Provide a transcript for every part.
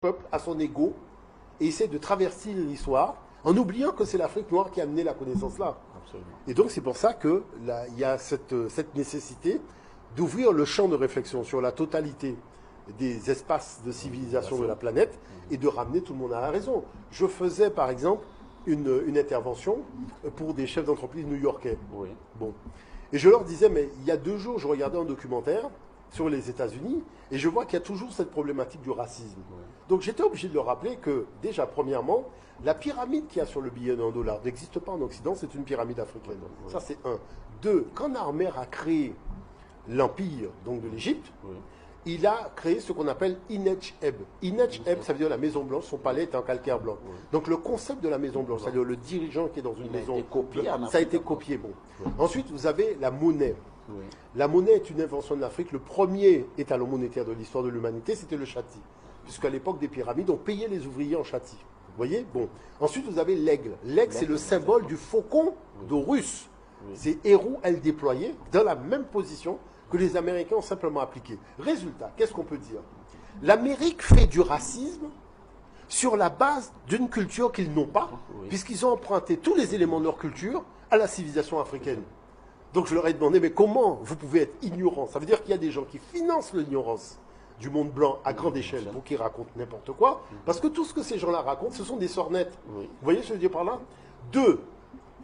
peuple à son ego et essaie de traverser l'histoire en oubliant que c'est l'Afrique noire qui a amené la connaissance là. Absolument. Et donc c'est pour ça qu'il y a cette nécessité d'ouvrir le champ de réflexion sur la totalité des espaces de civilisation de la planète et de ramener tout le monde à la raison. Je faisais par exemple une intervention pour des chefs d'entreprise new-yorkais. Oui. Bon. Et je leur disais, mais il y a 2 jours, je regardais un documentaire sur les États-Unis et je vois qu'il y a toujours cette problématique du racisme. Oui. Donc j'étais obligé de leur rappeler que, déjà, premièrement, la pyramide qu'il y a sur le billet d'1 dollar n'existe pas en Occident, c'est une pyramide africaine. Oui. Ça, c'est un. 2, quand Narmer a créé l'empire donc de l'Égypte, Oui. il a créé ce qu'on appelle Inech-Eb. Inech-Eb, ça veut dire la Maison Blanche, son palais est en calcaire blanc. Oui. Donc le concept de la Maison Blanche, c'est-à-dire le dirigeant qui est dans une Il a maison, été copié en ça a Afrique, été encore. copié. Bon. Oui. Ensuite, vous avez la monnaie. Oui. La monnaie est une invention de l'Afrique. Le premier étalon monétaire de l'histoire de l'humanité, c'était le châti. Puisqu'à l'époque des pyramides, on payait les ouvriers en châti. Vous voyez? Bon. Ensuite, vous avez l'aigle. L'aigle, c'est le symbole du faucon d'Horus. Oui. C'est héros, elle déployée, dans la même position que les Américains ont simplement appliqué. Résultat, qu'est-ce qu'on peut dire? L'Amérique fait du racisme sur la base d'une culture qu'ils n'ont pas, Oui. puisqu'ils ont emprunté tous les éléments de leur culture à la civilisation africaine. Donc je leur ai demandé, mais comment vous pouvez être ignorant? Ça veut dire qu'il y a des gens qui financent l'ignorance du monde blanc à grande échelle pour qu'ils racontent n'importe quoi, parce que tout ce que ces gens-là racontent, ce sont des sornettes. Oui. Vous voyez ce que je veux dire par là? 2,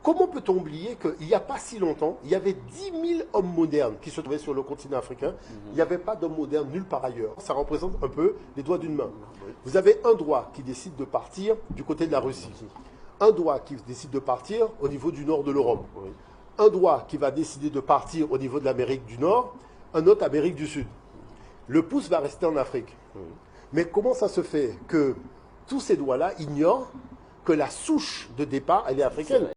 comment peut-on oublier qu'il n'y a pas si longtemps, il y avait 10 000 hommes modernes qui se trouvaient sur le continent africain. Il n'y avait pas d'hommes modernes nulle part ailleurs. Ça représente un peu les doigts d'une main. Vous avez un doigt qui décide de partir du côté de la Russie. Un doigt qui décide de partir au niveau du nord de l'Europe. Oui. Un doigt qui va décider de partir au niveau de l'Amérique du Nord. Un autre Amérique du Sud. Le pouce va rester en Afrique. Oui. Mais comment ça se fait que tous ces doigts-là ignorent que la souche de départ, elle est africaine?